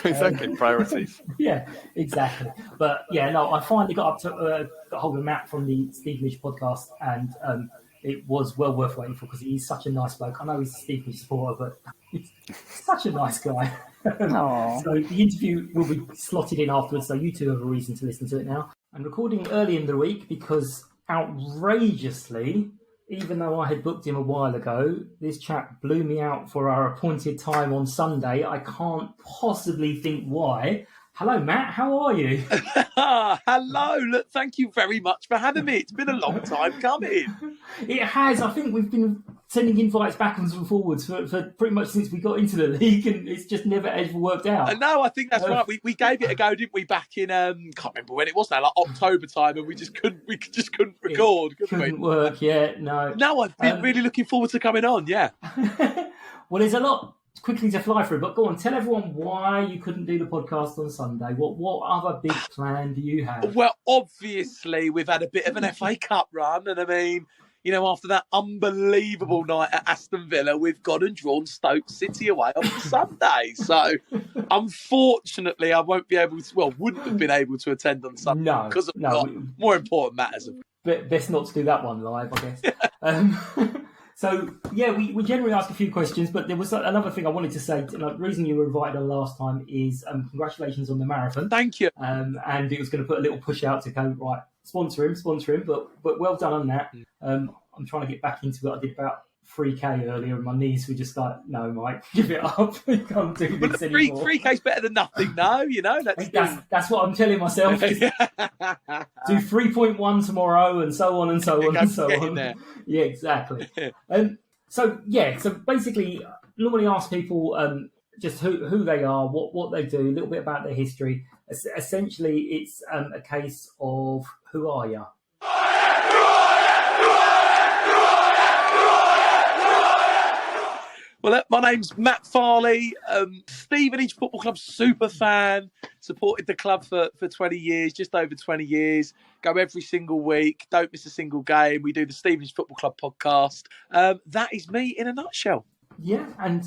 Exactly, priorities. Yeah, exactly. But yeah, no, I finally got hold of Matt from the Stevenage podcast, and it was well worth waiting for because he's such a nice bloke. I know he's a Stevenage supporter, but he's such a nice guy. So the interview will be slotted in afterwards, so you two have a reason to listen to it now. I'm recording early in the week because outrageously, even though I had booked him a while ago, this chap blew me out for our appointed time on Sunday. I can't possibly think why. Hello, Matt. How are you? Hello. Look, thank you very much for having me. It's been a long time coming. It has. I think we've been sending invites backwards and forwards for pretty much since we got into the league, and it's just never ever worked out. No, I think that's right. We gave it a go, didn't we? Back in can't remember when it was now, like October time, and we just couldn't record, couldn't work. Yeah, no. No, I've been really looking forward to coming on. Yeah. Well, there's a lot quickly to fly through, but go on, tell everyone why you couldn't do the podcast on Sunday. What other big plan do you have? Well, obviously we've had a bit of an FA Cup run, and I mean, you know, after that unbelievable night at Aston Villa, we've gone and drawn Stoke City away on Sunday. So, unfortunately, I won't be able to. Well, wouldn't have been able to attend on Sunday because of more important matters. Best not to do that one live, I guess. So, yeah, we generally ask a few questions, but there was another thing I wanted to say. The reason you were invited on last time is congratulations on the marathon. Thank you. And it was going to put a little push out to go, right, sponsor him. But well done on that. I'm trying to get back into it. I did about 3K earlier and my knees were just like, no, Mike, give it up. You can't do this anymore. 3K's better than nothing, no, you know. That's what I'm telling myself. Do 3.1 tomorrow and so on and so on and so on. There. Yeah, exactly. So basically, normally ask people just who they are, what they do, a little bit about their history. Essentially, it's a case of who are you? Well, my name's Matt Farley, Stevenage Football Club super fan, supported the club for 20 years, just over 20 years, go every single week, don't miss a single game. We do the Stevenage Football Club podcast. That is me in a nutshell. Yeah, and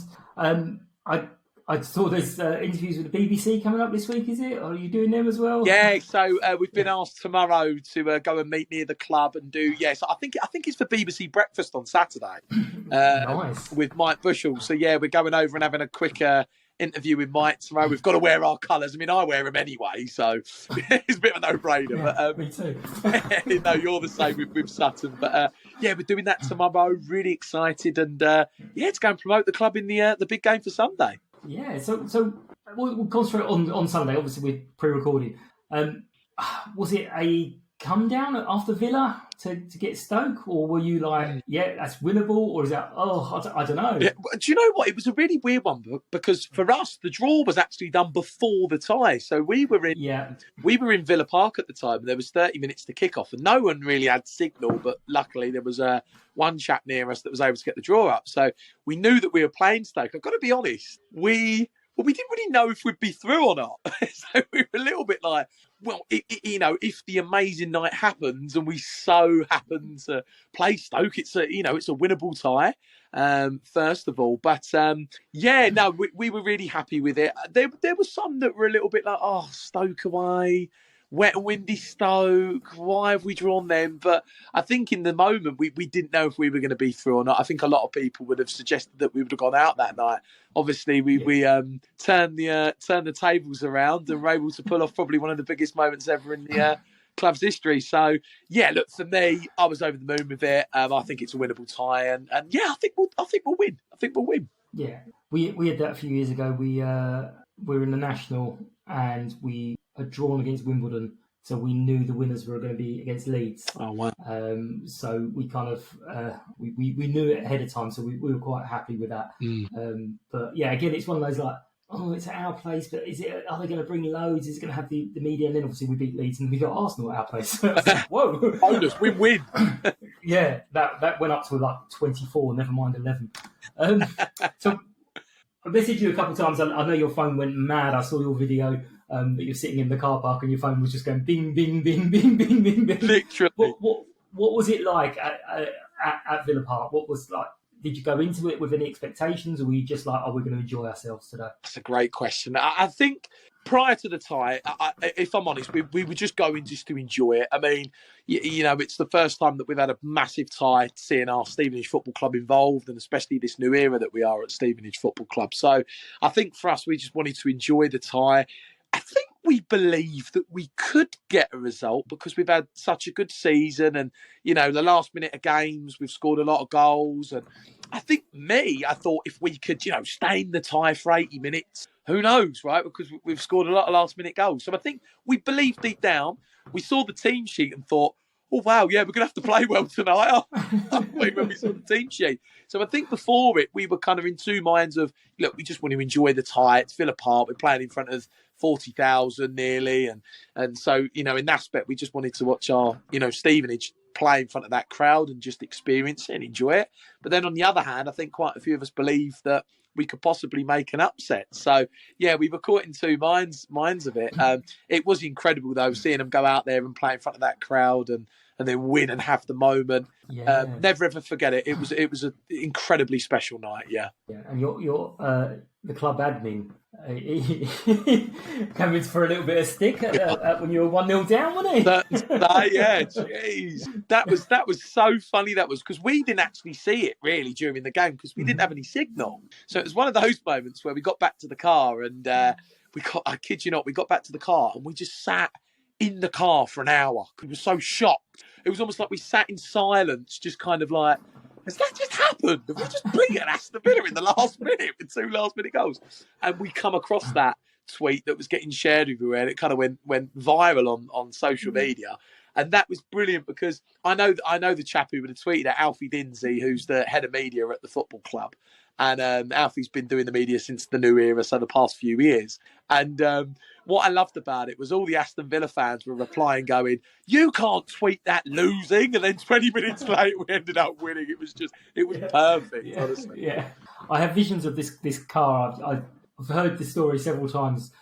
I saw there's interviews with the BBC coming up this week, is it? Are you doing them as well? Yeah, so we've been asked tomorrow to go and meet near the club and do, so I think it's for BBC Breakfast on Saturday. Nice. With Mike Bushell. So, yeah, we're going over and having a quick interview with Mike tomorrow. We've got to wear our colours. I mean, I wear them anyway, so it's a bit of a no-brainer. Yeah, but me too. No, you're the same with Sutton. But, we're doing that tomorrow. Really excited. And, to go and promote the club in the big game for Sunday. Yeah, so we'll concentrate on Sunday. Obviously, we're pre-recording. Was it a come down after Villa to get Stoke, or were you like, yeah, that's winnable, or is that I don't know? Yeah, do you know what? It was a really weird one because for us, the draw was actually done before the tie. So we were in Villa Park at the time, and there was 30 minutes to kick off, and no one really had signal. But luckily, there was one chap near us that was able to get the draw up. So we knew that we were playing Stoke. I've got to be honest, we didn't really know if we'd be through or not. So we were a little bit like, well, if the amazing night happens and we so happen to play Stoke, it's a winnable tie, first of all. But we were really happy with it. There were some that were a little bit like, Stoke away, wet and windy Stoke, why have we drawn them? But I think in the moment we didn't know if we were going to be through or not. I think a lot of people would have suggested that we would have gone out that night. Obviously, we turned the tables around and were able to pull off probably one of the biggest moments ever in the club's history. So look, for me, I was over the moon with it. I think it's a winnable tie, and I think we'll win. I think we'll win. Yeah. We had that a few years ago. We were in the National and we had drawn against Wimbledon, so we knew the winners were going to be against Leeds. Oh wow! So we kind of we knew it ahead of time, so we were quite happy with that. But yeah, again, it's one of those like, oh, it's at our place, but are they going to bring loads? Is it going to have the media? And then obviously we beat Leeds and we got Arsenal at our place. Like, whoa! Bonus, win. Yeah, that went up to like 24, never mind 11. So I messaged you a couple of times. I know your phone went mad. I saw your video that you're sitting in the car park and your phone was just going bing, bing, bing, bing, bing, bing, bing. Literally. What was it like at Villa Park? What was like? Did you go into it with any expectations, or were you just like, "Oh, we're going to enjoy ourselves today"? That's a great question. I think prior to the tie, if I'm honest, we were just going just to enjoy it. I mean, you know, it's the first time that we've had a massive tie, seeing our Stevenage Football Club involved, and especially this new era that we are at Stevenage Football Club. So I think for us, we just wanted to enjoy the tie. I think we believe that we could get a result because we've had such a good season, and you know, the last minute of games we've scored a lot of goals, and I thought if we could, you know, stay in the tie for 80 minutes, who knows, right? Because we've scored a lot of last minute goals. So I think we believed deep down. We saw the team sheet and thought, oh wow, yeah, we're gonna have to play well tonight. When we saw the team sheet. So I think before it, we were kind of in two minds of, look, we just want to enjoy the tie. It's Villa Park. We're playing in front of 40,000 nearly. And so, you know, in that aspect, we just wanted to watch our, you know, Stevenage play in front of that crowd and just experience it and enjoy it. But then on the other hand, I think quite a few of us believe that we could possibly make an upset. So, yeah, we were caught in two minds of it. It was incredible, though, seeing them go out there and play in front of that crowd and then win and have the moment. Yeah. Never ever forget it. It was an incredibly special night. Yeah. And you're the club admin coming for a little bit of stick when you were 1-0 down, wasn't he? Yeah, jeez. That was so funny. That was because we didn't actually see it really during the game because we didn't have any signal. So it was one of those moments where we got back to the car and I kid you not, we got back to the car and we just sat in the car for an hour. We were so shocked. It was almost like we sat in silence, just kind of like, has that just happened? Have we just beaten Aston Villa in the last minute with 2 last-minute goals? And we come across that tweet that was getting shared everywhere, and it kind of went viral on social media. And that was brilliant because I know the chap who would have tweeted at Alfie Dinsey, who's the head of media at the football club. And Alfie's been doing the media since the new era, so the past few years. And what I loved about it was all the Aston Villa fans were replying, going, "You can't tweet that losing." And then 20 minutes later, we ended up winning. It was perfect, honestly. Yeah, I have visions of this car. I've heard this story several times.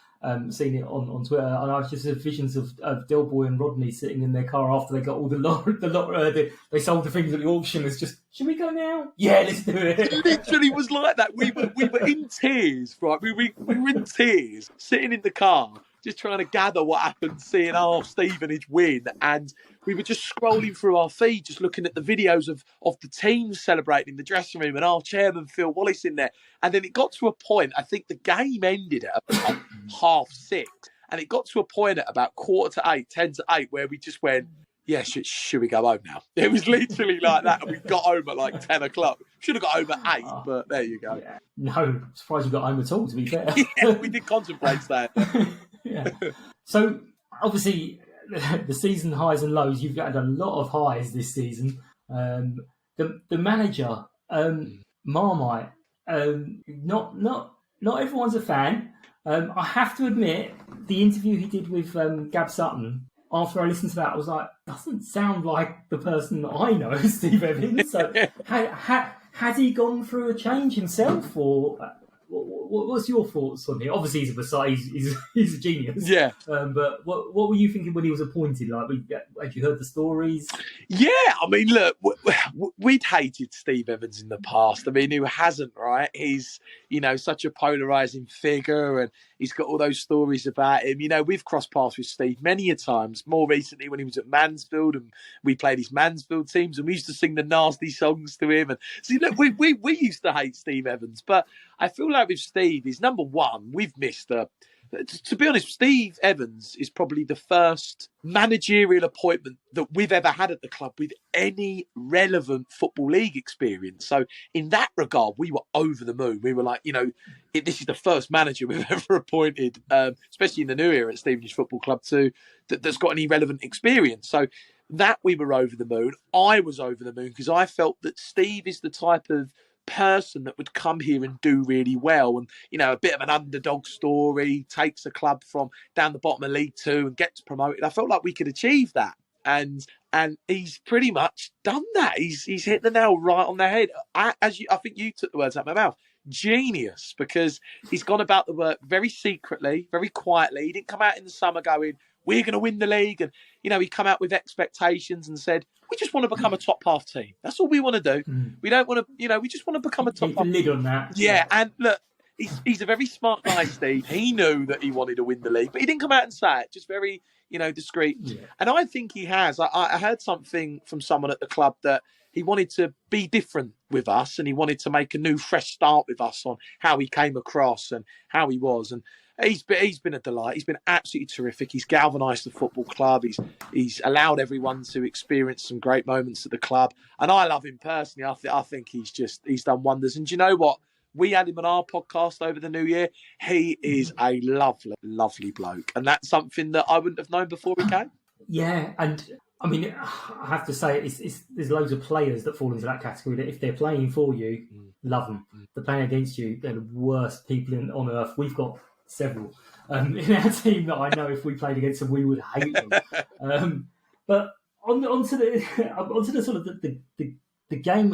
Seen it on Twitter, and I've just had visions of Del Boy and Rodney sitting in their car after they got all they sold the things at the auction. It's just, should we go now? Yeah, let's do it. It literally was like that. We were in tears, right? We were in tears, sitting in the car, just trying to gather what happened, seeing our Stevenage win, and we were just scrolling through our feed, just looking at the videos of the team celebrating in the dressing room and our chairman, Phil Wallace, in there. And then it got to a point, I think the game ended at about 6:30. And it got to a point at about 7:45, 7:50, where we just went, yeah, should we go home now? It was literally like that. And we got home at like 10 o'clock. Should have got home at 8, but there you go. Yeah. No, I'm surprised you got home at all, to be fair. Yeah, we did contemplate that. Yeah. So, obviously, the season highs and lows, you've had a lot of highs this season. The manager, Marmite, not everyone's a fan. I have to admit, the interview he did with Gab Sutton, after I listened to that, I was like, doesn't sound like the person that I know, Steve Evans. So has he gone through a change himself, or what's your thoughts on it? Obviously, he's a genius. Yeah. But what were you thinking when he was appointed? Like, had you heard the stories? Yeah, I mean, look, we'd hated Steve Evans in the past. I mean, who hasn't, right? He's, such a polarising figure, and he's got all those stories about him. We've crossed paths with Steve many a times, more recently when he was at Mansfield, and we played his Mansfield teams, and we used to sing the nasty songs to him. And see, look, we used to hate Steve Evans, but I feel like with Steve, he's number one, we've missed a to be honest, Steve Evans is probably the first managerial appointment that we've ever had at the club with any relevant Football League experience. So in that regard, we were over the moon. We were like, this is the first manager we've ever appointed, especially in the new era at Stevenage Football Club too, that's got any relevant experience. So that we were over the moon. I was over the moon because I felt that Steve is the type of person that would come here and do really well, and a bit of an underdog story, takes a club from down the bottom of League Two and gets promoted. I felt like we could achieve that, and he's pretty much done that. He's hit the nail right on the head. I think you took the words out of my mouth. Genius, because he's gone about the work very secretly, very quietly. He didn't come out in the summer going, we're going to win the league, and he come out with expectations and said, we just want to become a top half team. That's all we want to do. We don't want to, we just want to become a top half lid on that. Yeah, and look, he's a very smart guy, Steve. He knew that he wanted to win the league, but he didn't come out and say it. Just very, discreet. Yeah. And I think he has. I heard something from someone at the club that he wanted to be different with us, and he wanted to make a new, fresh start with us on how he came across and how he was. And he's been a delight. He's been absolutely terrific. He's galvanised the football club. He's allowed everyone to experience some great moments at the club. And I love him personally. I think he's done wonders. And do you know what? We had him on our podcast over the new year. He is a lovely, lovely bloke. And that's something that I wouldn't have known before he came. Yeah, and I mean, I have to say, there's loads of players that fall into that category that if they're playing for you, love them. If they're playing against you, they're the worst people on earth. We've got several in our team that I know if we played against them, we would hate them. But onto the sort of the game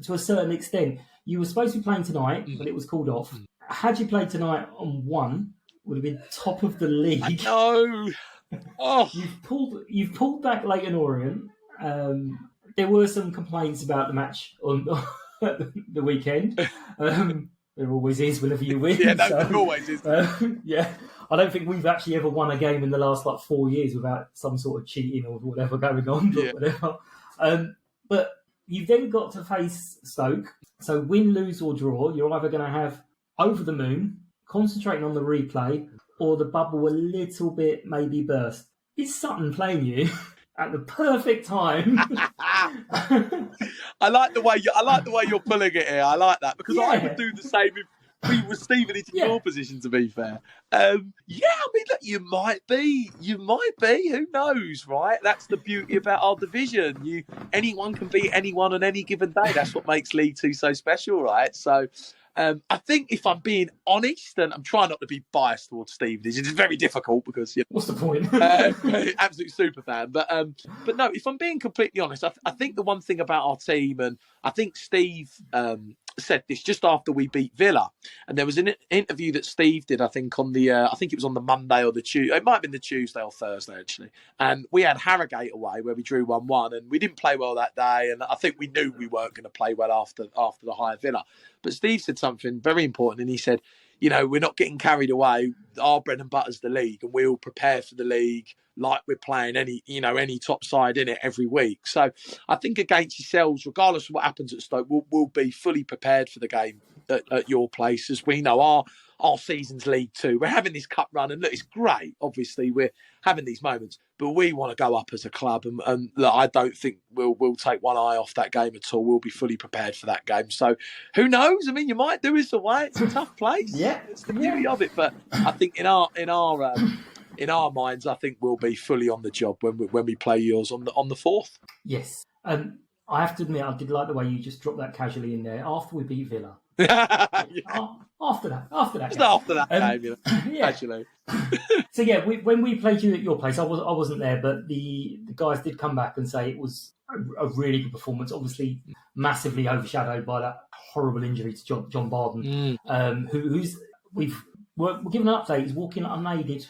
to a certain extent. You were supposed to be playing tonight, but it was called off. Had you played tonight on one, would have been top of the league. No. Oh. You've pulled back Leyton Orient. There were some complaints about the match on the weekend. There always is whenever you win. Yeah, there always is. Yeah, I don't think we've actually ever won a game in the last 4 years without some sort of cheating or whatever going on. But whatever. But you've then got to face Stoke. So win, lose or draw, you're either going to have over the moon, concentrating on the replay, or the bubble a little bit maybe burst. Is Sutton playing you at the perfect time? I like the way you're pulling it here. I like that because I would do the same if we were Stevenage in your position. To be fair, I mean, look, you might be. Who knows, right? That's the beauty about our division. Anyone can beat anyone on any given day. That's what makes League Two so special, right? So. I think if I'm being honest, and I'm trying not to be biased towards Stevenage, it's very difficult because what's the point? Absolute super fan, but no, if I'm being completely honest, I think the one thing about our team, and I think Steve said this just after we beat Villa, and there was an interview that Steve did, I think on the I think it was on the Monday or the Tuesday, it might have been the Tuesday or Thursday actually, and we had Harrogate away where we drew 1-1, and we didn't play well that day, and I think we knew we weren't going to play well after the high Villa. But Steve said something very important, and he said, we're not getting carried away. Our bread and butter's the league, and we'll prepare for the league like we're playing any top side in it every week. So I think against yourselves, regardless of what happens at Stoke, we'll be fully prepared for the game at your place, as we know our season's League Two. We're having this cup run, and look, it's great. Obviously, we're having these moments, but we want to go up as a club, and look, I don't think we'll take one eye off that game at all. We'll be fully prepared for that game. So who knows? I mean, you might do us away. It's a tough place. Yeah, it's the beauty of it. But I think in our minds, I think we'll be fully on the job when we play yours on the 4th. Yes, I have to admit, I did like the way you just dropped that casually in there after we beat Villa. After that game, actually. So when we played you at your place, I wasn't there, but the guys did come back and say it was a really good performance. Obviously, massively overshadowed by that horrible injury to John Barden, we're given an update. He's walking unaided,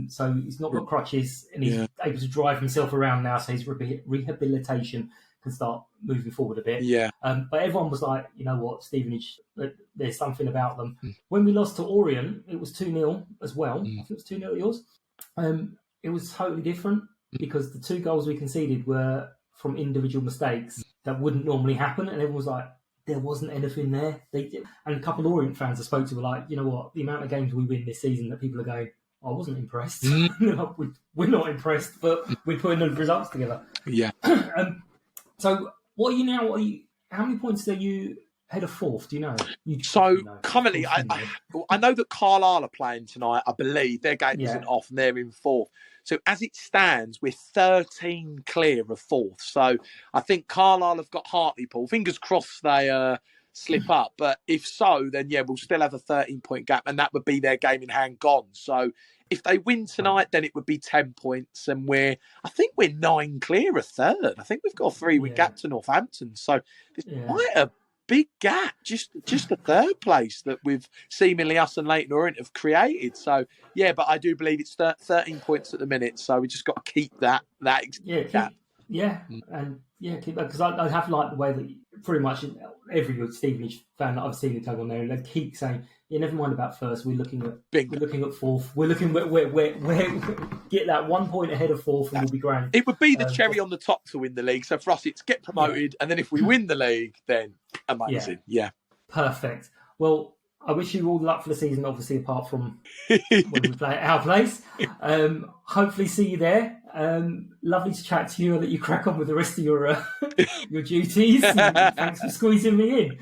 so he's not got crutches, and he's able to drive himself around now. So his rehabilitation can start moving forward a bit. Yeah. But everyone was like, you know what, Stevenage, there's something about them. When we lost to Orient, it was 2-0 as well. I think it was 2-0 yours. It was totally different because the 2 goals we conceded were from individual mistakes that wouldn't normally happen. And everyone was like, there wasn't anything there. And a couple of Orient fans I spoke to were like, you know what, the amount of games we win this season that people are going, I wasn't impressed. We're not impressed, but we're putting the results together. Yeah. So what are you now? How many points are you ahead of fourth? Do you know? Currently, I know that Carlisle are playing tonight. I believe their game isn't off, and they're in fourth. So as it stands, we're 13 clear of fourth. So I think Carlisle have got Hartlepool. Fingers crossed they slip up. But if so, then we'll still have a 13-point gap, and that would be their game in hand gone. So if they win tonight, then it would be 10 points, and I think we're 9 clear of third. I think we've got a 3-win gap to Northampton. So there's quite a big gap, just the third place that we've seemingly us and Leyton Orient have created. So but I do believe it's 13 points at the minute. So we just got to keep that gap. And keep that, because I have liked the way that pretty much every good Stevenage fan that I've seen it tag on there, and they keep saying, never mind about first. We're looking at fourth. We're looking at where get that 1 point ahead of fourth, and we'll be grand. It would be the cherry on the top to win the league. So for us, it's get promoted, and then if we win the league, then amazing. Yeah. Perfect. Well, I wish you all the luck for the season. Obviously, apart from when we play at our place. Hopefully, see you there. Lovely to chat to you. I'll let you crack on with the rest of your duties. Thanks for squeezing me in.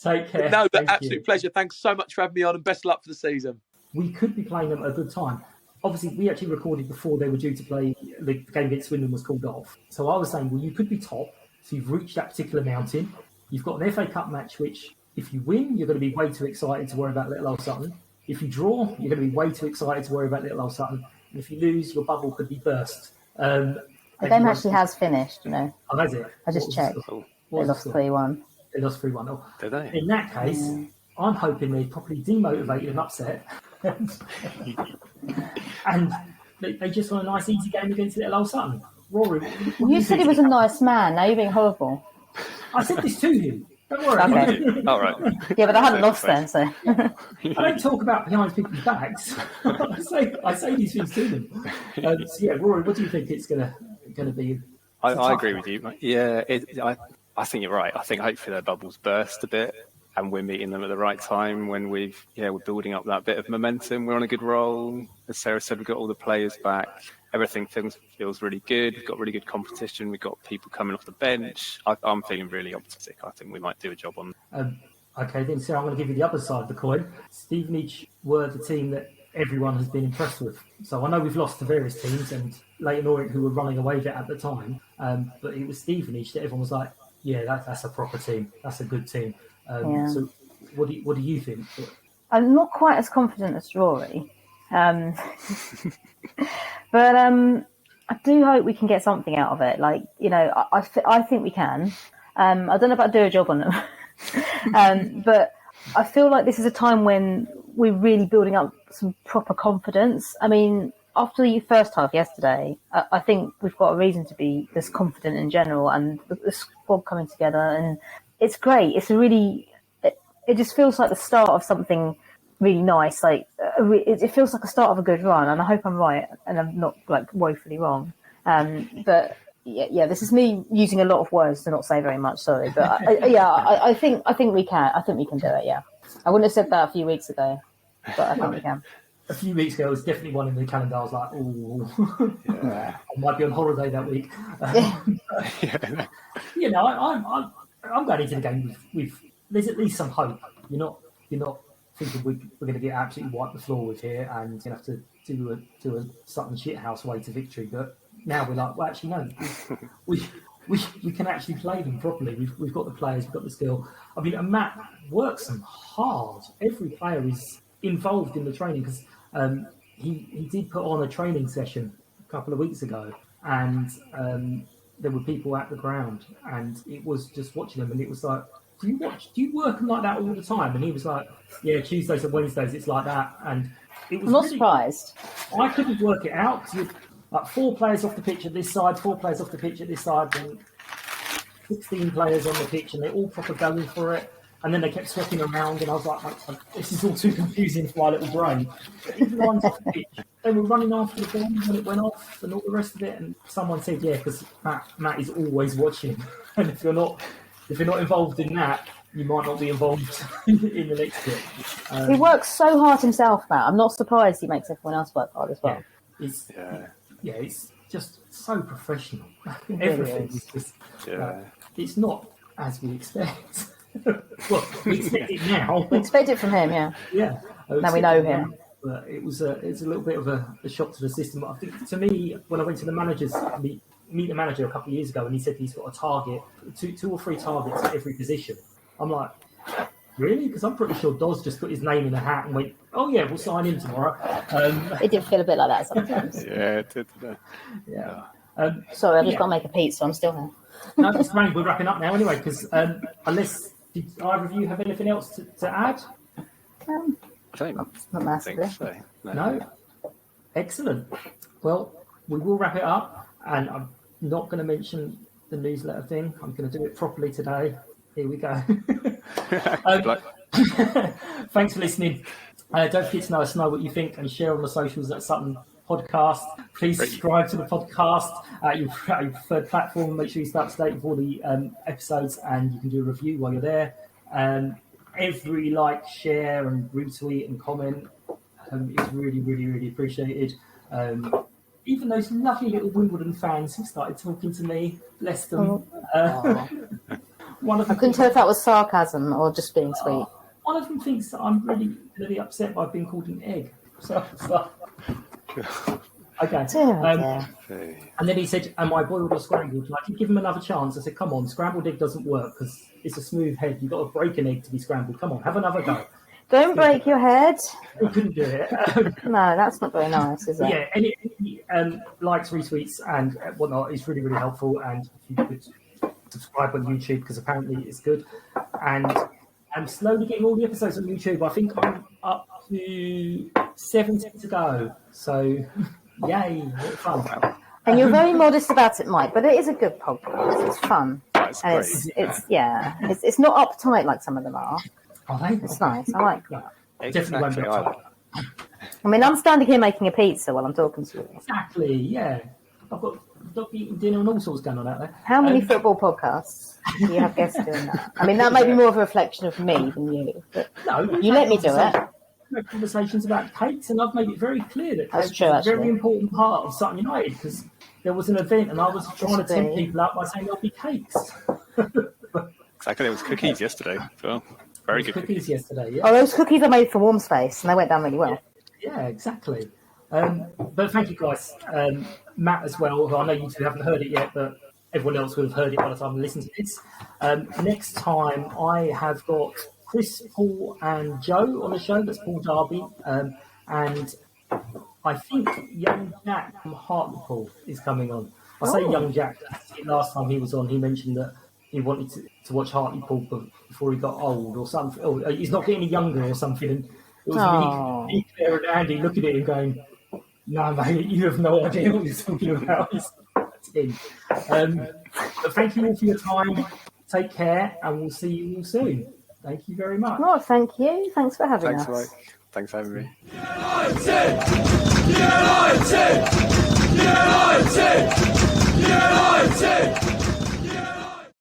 Take care. No, absolute pleasure. Thanks so much for having me on, and best of luck for the season. We could be playing them at a good time. Obviously, we actually recorded before they were due to play. The game against Swindon was called off. So I was saying, well, you could be top. So you've reached that particular mountain. You've got an FA Cup match, which if you win, you're going to be way too excited to worry about little old Sutton. If you draw, you're going to be way too excited to worry about little old Sutton. And if you lose, your bubble could be burst. The game actually has finished, Oh, has it? I just checked. They lost 3-1. They lost 3-1. Oh. Did they? In that case, I'm hoping they properly demotivated and upset. And they just want a nice, easy game against little old Sutton. Rory, you said he was a nice man. Now you're being horrible. I said this to him. Don't worry. Okay. All right. Yeah, but I hadn't lost then, so. I don't talk about behind people's backs. I say these things to them. Rory, what do you think it's going to be? I agree with you. Yeah, I think you're right. I think hopefully their bubbles burst a bit, and we're meeting them at the right time when we're building up that bit of momentum. We're on a good roll. As Sarah said, we've got all the players back. Everything feels really good. We've got really good competition. We've got people coming off the bench. I'm feeling really optimistic. I think we might do a job on. Okay, then, Sarah, I'm going to give you the other side of the coin. Stevenage were the team that everyone has been impressed with. So I know we've lost to various teams, and Leyton Orient, who were running away with it at the time, but it was Stevenage that everyone was like, that's a proper team. That's a good team. So what do you think? I'm not quite as confident as Rory. But I do hope we can get something out of it. I think we can. I don't know if I'll do a job on them. But I feel like this is a time when we're really building up some proper confidence. I mean, after the first half yesterday, I think we've got a reason to be this confident in general, and the squad coming together, and it's great. It's it just feels like the start of something really nice. It feels like a start of a good run, and I hope I'm right and I'm not woefully wrong. But this is me using a lot of words to not say very much. Sorry, but I think we can. I think we can do it. Yeah, I wouldn't have said that a few weeks ago, but I think we can. A few weeks ago, it was definitely one in the calendar. I was like, "Oh, I might be on holiday that week." I'm going into the game with there's at least some hope. You're not thinking we're going to get absolutely wiped the floor with here and you have to do a Sutton shithouse way to victory. But now we're like, well, actually no, we can actually play them properly. We've got the players, we've got the skill. I mean, and Matt works them hard. Every player is involved in the training because he did put on a training session a couple of weeks ago, and there were people at the ground, and it was just watching them, and it was like, do you work them like that all the time? And he was like, yeah, Tuesdays and Wednesdays it's like that. And it was I'm not surprised. I couldn't work it out because like 4 players off the pitch at this side, 4 players off the pitch at this side, and 16 players on the pitch, and they're all proper going for it. And then they kept swapping around, and I was like, this is all too confusing for my little brain. Everyone's off the pitch. They were running after the ball when it went off and all the rest of it. And someone said, yeah, because Matt is always watching. And if you're not if you're not involved in that, you might not be involved in the next bit. He works so hard himself, Matt. I'm not surprised he makes everyone else work hard as well. It's just so professional. Really Everything is. is just. It's not as we expect. Well, we expect it now. We expect it from him, yeah. Yeah. Now we know him. But it's a little bit of a shock to the system. I think to me, when I went to the managers meet the manager a couple of years ago, and he said he's got a target, two or three targets at every position. I'm like, really? Because I'm pretty sure Doz just put his name in a hat and went, "Oh yeah, we'll sign him tomorrow." It did feel a bit like that sometimes. Yeah, it did. Yeah. Sorry, I've just got to make a pizza. I'm still here. No, it's great. We're wrapping up now anyway. Because unless did either of you have anything else to add? I don't Not massively. think so. No. Excellent. Well, we will wrap it up, and I'm not going to mention the newsletter thing. I'm going to do it properly today. Here we go. Good luck. Thanks for listening. Don't forget to let us know what you think and share on the socials at Sutton Podcast. Please subscribe to the podcast at your preferred platform. Make sure you stay up to date with all the episodes, and you can do a review while you're there. Every like, share, and retweet and comment is really, really, really appreciated. Even those lovely little Wimbledon fans who started talking to me, bless them. One of them I couldn't tell if that was sarcasm or just being sweet. One of them thinks that I'm really, really upset by being called an egg. So okay. And then he said, "Am I boiled or scrambled?" And I could give him another chance. I said, "Come on, scrambled egg doesn't work because it's a smooth head. You've got to break an egg to be scrambled. Come on, have another go." Don't break your head. We couldn't do it. No, that's not very nice, is it? Yeah, any likes, retweets, and whatnot is really, really helpful. And if you could subscribe on YouTube, because apparently it's good. And I'm slowly getting all the episodes on YouTube. I think I'm up to 70 to go. So, yay, what fun. And you're very modest about it, Mike, but it is a good podcast. It's fun. That's And great. it's not uptight like some of them are. Are they? It's nice. I like that. Definitely won't be Exactly. upset. I mean, I'm standing here making a pizza while I'm talking to you. Exactly, yeah. I've got dog eating dinner and all sorts going on out there. How many football podcasts do you have guests doing that? I mean, that may be more of a reflection of me than you. But No, you let me do it. We've had conversations about cakes, and I've made it very clear that That's cakes true, is a actually. very important part of Sutton United, because there was an event and I was trying to tempt people out by saying there'll be cakes. Exactly. It was cookies yesterday as well. Very good. Cookies yesterday, yeah. Oh, those cookies are made for warm space, and they went down really well. Yeah, exactly. But thank you, guys. Matt as well, who I know you two haven't heard it yet, but everyone else would have heard it by the time they listen to this. Next time, I have got Chris, Paul, and Joe on the show. That's Paul Darby. And I think young Jack from Hartlepool is coming on. I say young Jack. Last time he was on, he mentioned that he wanted to watch Hartlepool before he got old or something. Oh, he's not getting any younger or something. And it was me, Claire, and Andy looking at him going, "No, mate, you have no idea what you're talking about." But thank you all for your time. Take care, and we'll see you all soon. Thank you very much. Oh, thank you. Thanks for having Thanks, us. Mike. Thanks for having me. United! United! United! United!